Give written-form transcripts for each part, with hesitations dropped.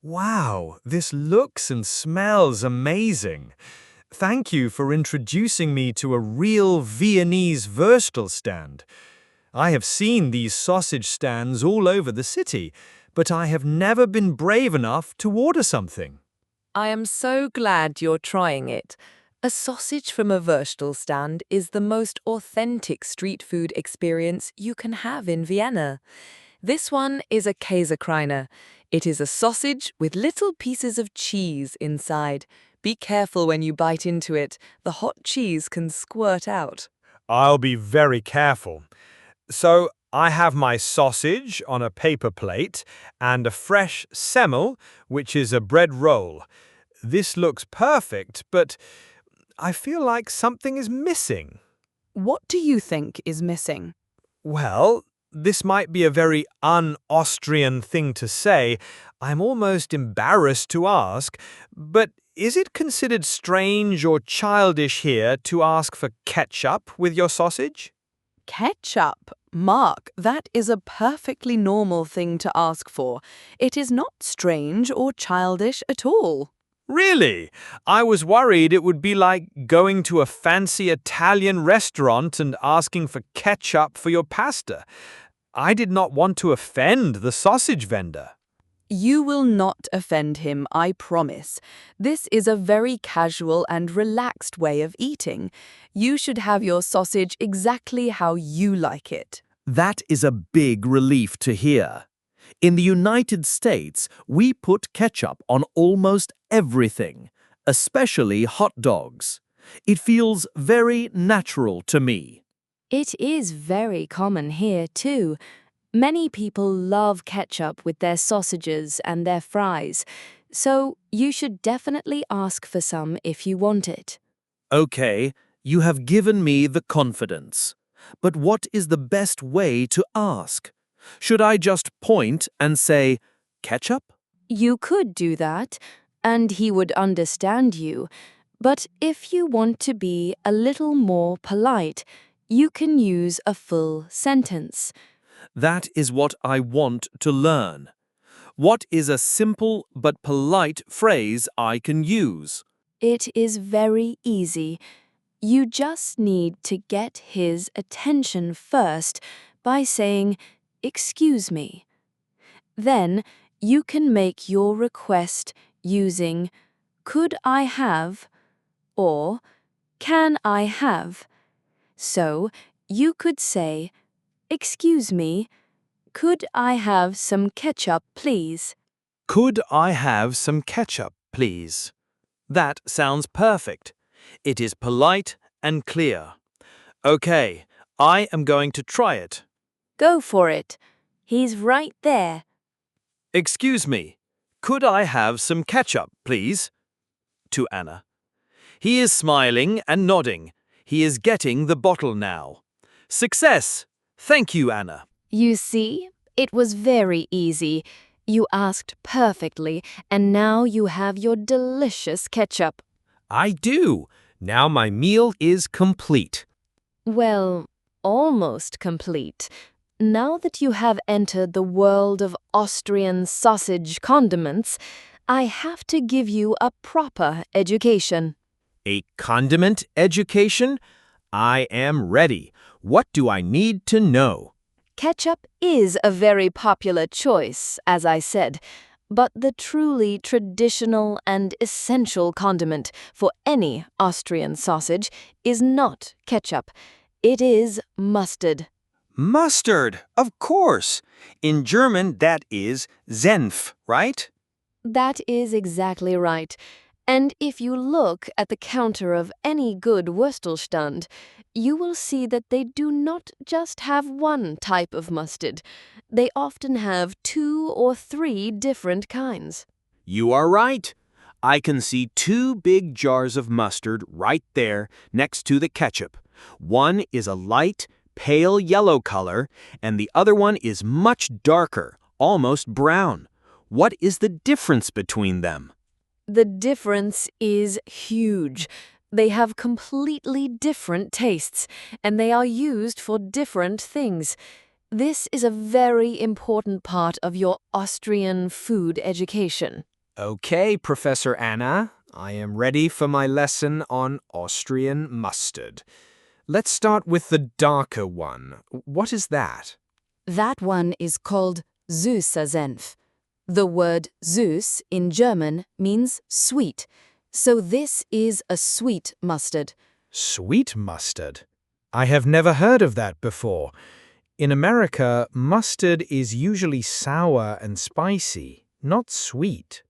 Wow, this looks and smells amazing. Thank you for introducing me to a real Viennese Würstelstand. I have seen these sausage stands all over the city, but I have never been brave enough to order something. I am so glad you're trying it. A sausage from a Würstelstand is the most authentic street food experience you can have in Vienna. This one is a Käsekreiner. It is a sausage with little pieces of cheese inside. Be careful when you bite into it. The hot cheese can squirt out. I'll be very careful. So, I have my sausage on a paper plate and a fresh semmel, which is a bread roll. This looks perfect, but I feel like something is missing. What do you think is missing? Well, this might be a very un-Austrian thing to say. I'm almost embarrassed to ask, but is it considered strange or childish here to ask for ketchup with your sausage? Ketchup. Mark, that is a perfectly normal thing to ask for. It is not strange or childish at all. Really? I was worried it would be like going to a fancy Italian restaurant and asking for ketchup for your pasta. I did not want to offend the sausage vendor. You will not offend him, I promise. This is a very casual and relaxed way of eating. You should have your sausage exactly how you like it. That is a big relief to hear. In the United States, we put ketchup on almost everything, especially hot dogs. It feels very natural to me. It is very common here, too. Many people love ketchup with their sausages and their fries, so you should definitely ask for some if you want it. Okay, you have given me the confidence. But what is the best way to ask? Should I just point and say, ketchup? You could do that, and he would understand you. But if you want to be a little more polite, you can use a full sentence. That is what I want to learn. What is a simple but polite phrase I can use? It is very easy. You just need to get his attention first by saying, "Excuse me." Then you can make your request using "Could I have?" or "Can I have?" So you could say, "Excuse me, could I have some ketchup, please?" Could I have some ketchup, please? That sounds perfect. It is polite and clear. Okay, I am going to try it. Go for it. He's right there. Excuse me, could I have some ketchup, please? To Anna. He is smiling and nodding. He is getting the bottle now. Success! Thank you, Anna. You see, it was very easy. You asked perfectly, and now you have your delicious ketchup. I do. Now my meal is complete. Well, almost complete. Now that you have entered the world of Austrian sausage condiments, I have to give you a proper education. A condiment education? I am ready. What do I need to know? Ketchup is a very popular choice, as I said, but the truly traditional and essential condiment for any Austrian sausage is not ketchup. It is mustard. Mustard, of course. In German, that is Senf, right? That is exactly right. And if you look at the counter of any good Würstelstand, you will see that they do not just have one type of mustard. They often have 2 or 3 different kinds. You are right. I can see 2 big jars of mustard right there next to the ketchup. One is a light, pale yellow color, and the other one is much darker, almost brown. What is the difference between them? The difference is huge. They have completely different tastes, and they are used for different things. This is a very important part of your Austrian food education. Okay, Professor Anna, I am ready for my lesson on Austrian mustard. Let's start with the darker one. What is that? That one is called süßer Senf. The word süß in German means sweet, so this is a sweet mustard. Sweet mustard? I have never heard of that before. In America, mustard is usually sour and spicy, not sweet.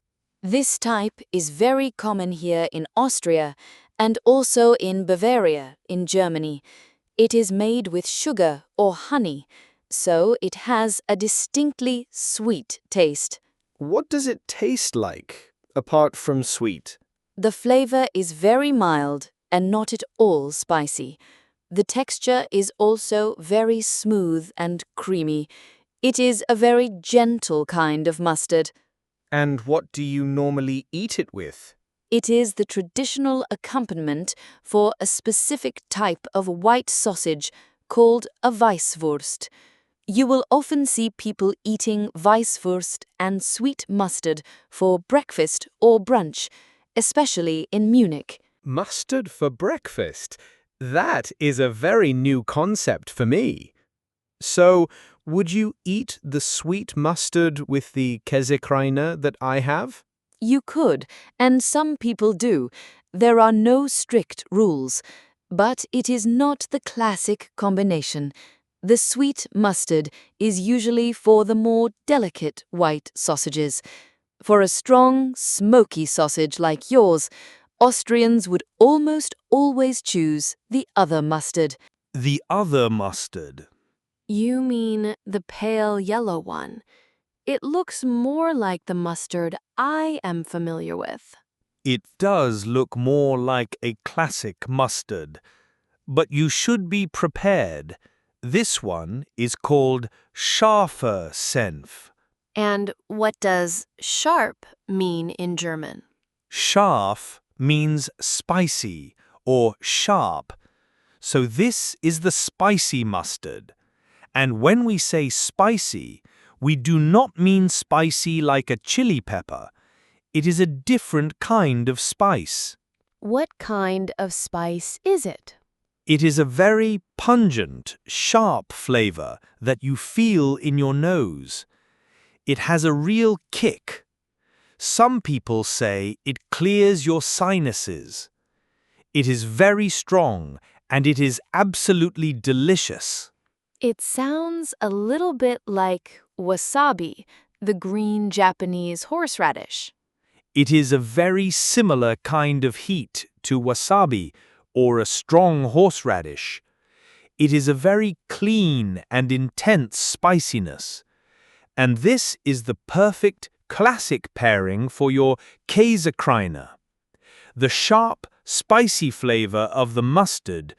This type is very common here in Austria and also in Bavaria, in Germany. It is made with sugar or honey, so it has a distinctly sweet taste. What does it taste like, apart from sweet? The flavor is very mild and not at all spicy. The texture is also very smooth and creamy. It is a very gentle kind of mustard. And what do you normally eat it with? It is the traditional accompaniment for a specific type of white sausage called a Weisswurst. You will often see people eating Weisswurst and sweet mustard for breakfast or brunch, especially in Munich. Mustard for breakfast? That is a very new concept for me. So, would you eat the sweet mustard with the Käsekreiner that I have? You could, and some people do. There are no strict rules, but it is not the classic combination. The sweet mustard is usually for the more delicate white sausages. For a strong, smoky sausage like yours, Austrians would almost always choose the other mustard. The other mustard. You mean the pale yellow one? It looks more like the mustard I am familiar with. It does look more like a classic mustard. But you should be prepared. This one is called scharfer Senf. And what does sharp mean in German? Scharf means spicy or sharp. So this is the spicy mustard. And when we say spicy, we do not mean spicy like a chili pepper. It is a different kind of spice. What kind of spice is it? It is a very pungent, sharp flavor that you feel in your nose. It has a real kick. Some people say it clears your sinuses. It is very strong and it is absolutely delicious. It sounds a little bit like wasabi, the green Japanese horseradish. It is a very similar kind of heat to wasabi or a strong horseradish. It is a very clean and intense spiciness. And this is the perfect classic pairing for your Käsekreiner. The sharp, spicy flavor of the mustard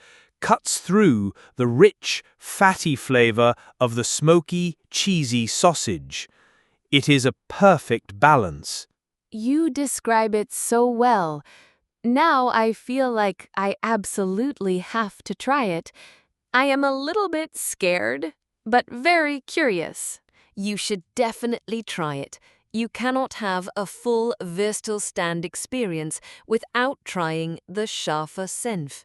cuts through the rich, fatty flavor of the smoky, cheesy sausage. It is a perfect balance. You describe it so well. Now I feel like I absolutely have to try it. I am a little bit scared, but very curious. You should definitely try it. You cannot have a full Würstelstand experience without trying the scharfer Senf.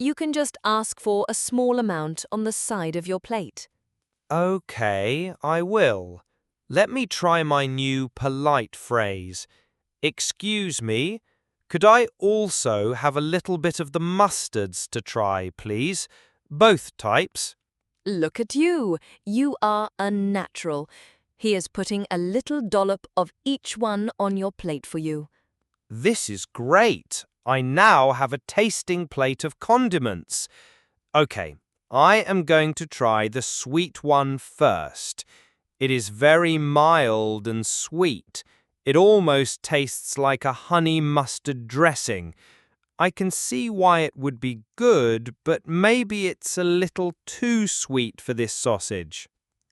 You can just ask for a small amount on the side of your plate. Okay, I will. Let me try my new polite phrase. Excuse me, could I also have a little bit of the mustards to try, please? Both types. Look at you. You are a natural. He is putting a little dollop of each one on your plate for you. This is great. I now have a tasting plate of condiments. Okay, I am going to try the sweet one first. It is very mild and sweet. It almost tastes like a honey mustard dressing. I can see why it would be good, but maybe it's a little too sweet for this sausage.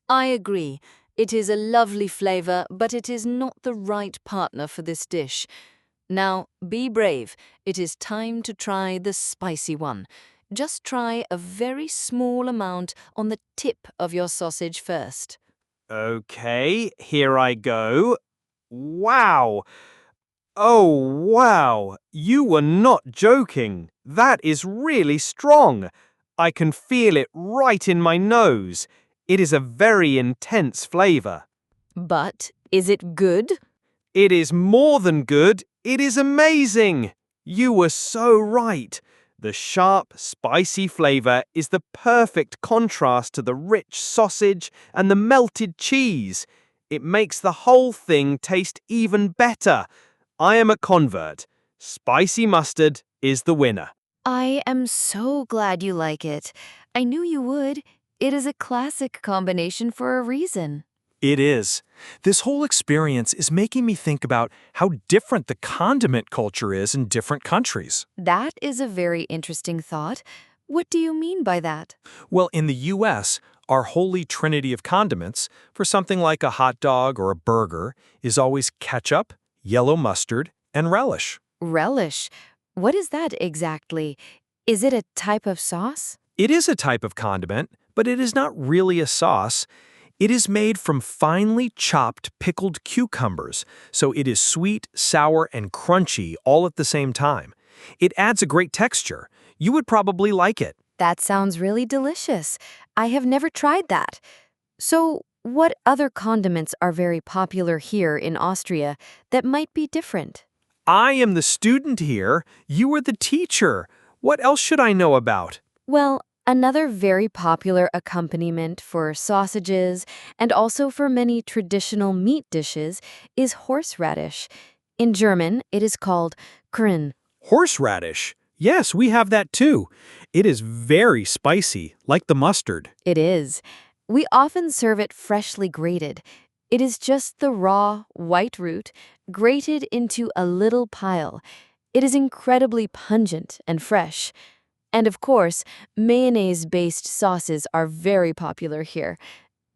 I agree. It is a lovely flavor, but it is not the right partner for this dish. Now, be brave. It is time to try the spicy one. Just try a very small amount on the tip of your sausage first. Okay, here I go. Wow! Oh, wow! You were not joking. That is really strong. I can feel it right in my nose. It is a very intense flavor. But is it good? It is more than good. It is amazing. You were so right. The sharp, spicy flavor is the perfect contrast to the rich sausage and the melted cheese. It makes the whole thing taste even better. I am a convert. Spicy mustard is the winner. I am so glad you like it. I knew you would. It is a classic combination for a reason. It is. This whole experience is making me think about how different the condiment culture is in different countries. That is a very interesting thought. What do you mean by that? Well, in the US, our holy trinity of condiments for something like a hot dog or a burger is always ketchup, yellow mustard, and relish. Relish. What is that exactly? Is it a type of sauce? It is a type of condiment, but it is not really a sauce. It is made from finely chopped pickled cucumbers, so it is sweet, sour, and crunchy all at the same time. It adds a great texture. You would probably like it. That sounds really delicious. I have never tried that. So, what other condiments are very popular here in Austria that might be different? I am the student here. You are the teacher. What else should I know about? Well, another very popular accompaniment for sausages and also for many traditional meat dishes is horseradish. In German, it is called Currywurst. Horseradish. Yes, we have that too. It is very spicy, like the mustard. It is. We often serve it freshly grated. It is just the raw, white root grated into a little pile. It is incredibly pungent and fresh. And of course, mayonnaise-based sauces are very popular here,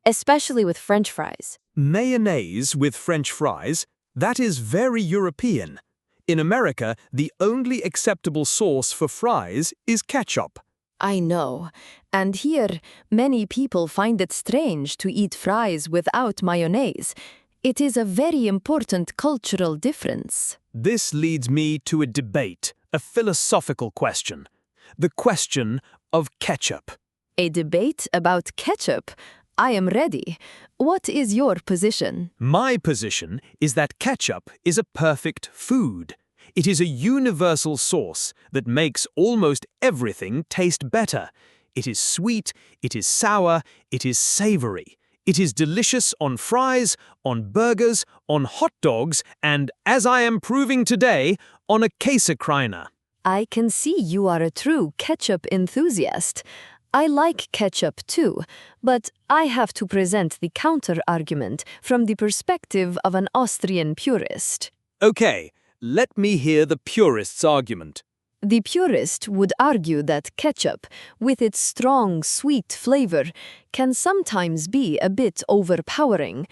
especially with French fries. Mayonnaise with French fries? That is very European. In America, the only acceptable sauce for fries is ketchup. I know. And here, many people find it strange to eat fries without mayonnaise. It is a very important cultural difference. This leads me to a debate, a philosophical question. The question of ketchup. A debate about ketchup? I am ready. What is your position? My position is that ketchup is a perfect food. It is a universal sauce that makes almost everything taste better. It is sweet, it is sour, it is savory. It is delicious on fries, on burgers, on hot dogs, and, as I am proving today, on a Käsekreiner. I can see you are a true ketchup enthusiast. I like ketchup too, but I have to present the counter-argument from the perspective of an Austrian purist. Okay, let me hear the purist's argument. The purist would argue that ketchup, with its strong, sweet flavor, can sometimes be a bit overpowering.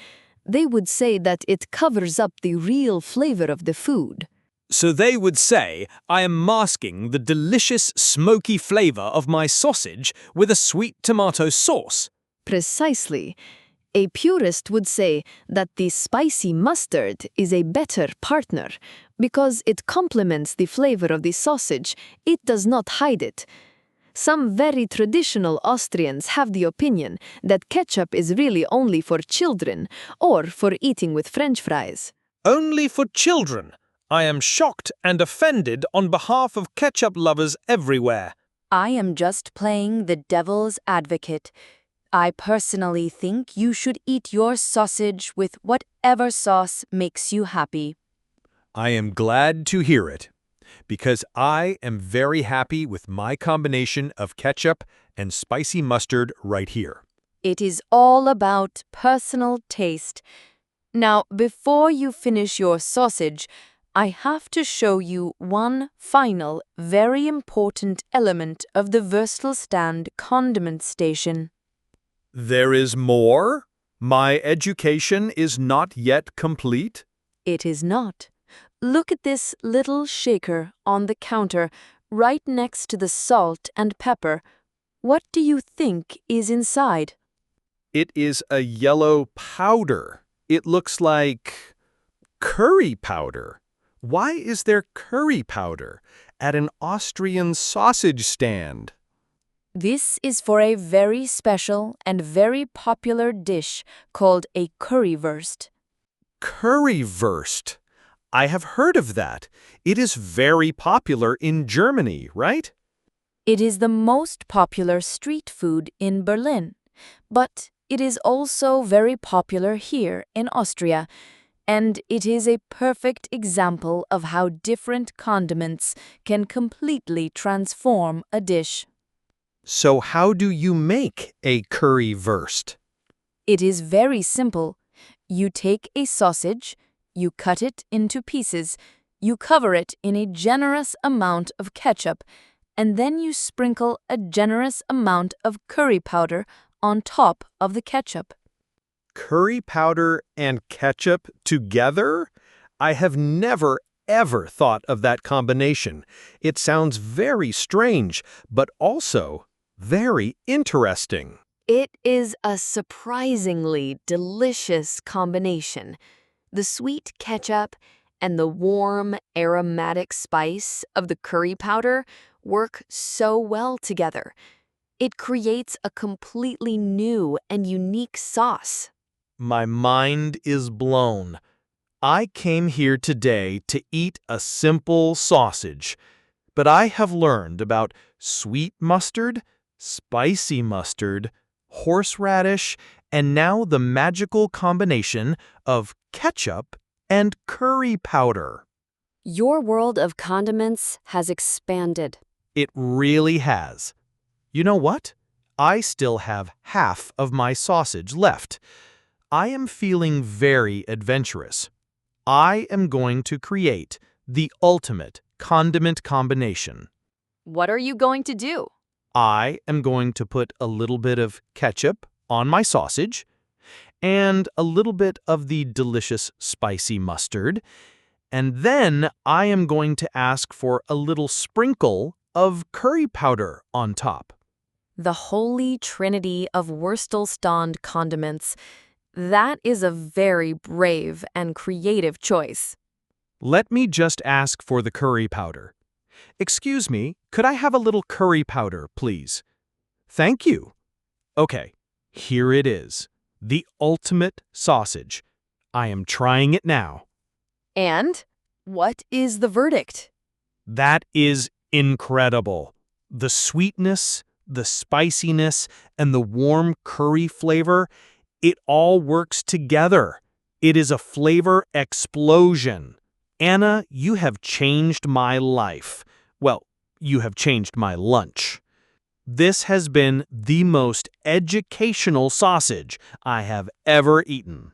They would say that it covers up the real flavor of the food. So they would say I am masking the delicious, smoky flavor of my sausage with a sweet tomato sauce. Precisely. A purist would say that the spicy mustard is a better partner because it complements the flavor of the sausage, it does not hide it. Some very traditional Austrians have the opinion that ketchup is really only for children or for eating with French fries. Only for children. I am shocked and offended on behalf of ketchup lovers everywhere. I am just playing the devil's advocate. I personally think you should eat your sausage with whatever sauce makes you happy. I am glad to hear it, because I am very happy with my combination of ketchup and spicy mustard right here. It is all about personal taste. Now, before you finish your sausage, I have to show you one final, very important element of the Würstelstand condiment station. There is more? My education is not yet complete? It is not. Look at this little shaker on the counter right next to the salt and pepper. What do you think is inside? It is a yellow powder. It looks like curry powder. Why is there curry powder at an Austrian sausage stand? This is for a very special and very popular dish called a Currywurst. Currywurst. I have heard of that. It is very popular in Germany, right? It is the most popular street food in Berlin, but it is also very popular here in Austria, and it is a perfect example of how different condiments can completely transform a dish. So how do you make a currywurst? It is very simple. You take a sausage, you cut it into pieces, you cover it in a generous amount of ketchup, and then you sprinkle a generous amount of curry powder on top of the ketchup. Curry powder and ketchup together? I have never ever thought of that combination. It sounds very strange, but also very interesting. It is a surprisingly delicious combination. The sweet ketchup and the warm, aromatic spice of the curry powder work so well together. It creates a completely new and unique sauce. My mind is blown. I came here today to eat a simple sausage, but I have learned about sweet mustard, spicy mustard, horseradish, and now the magical combination of ketchup and curry powder. Your world of condiments has expanded. It really has. You know what? I still have half of my sausage left. I am feeling very adventurous. I am going to create the ultimate condiment combination. What are you going to do? I am going to put a little bit of ketchup on my sausage and a little bit of the delicious spicy mustard, and then I am going to ask for a little sprinkle of curry powder on top. The holy trinity of Würstelstand condiments. That is a very brave and creative choice. Let me just ask for the curry powder. Excuse me, could I have a little curry powder, please? Thank you. Okay, here it is. The ultimate sausage. I am trying it now. And what is the verdict? That is incredible. The sweetness, the spiciness, and the warm curry flavor, it all works together. It is a flavor explosion. Anna, you have changed my life. Well, you have changed my lunch. This has been the most educational sausage I have ever eaten.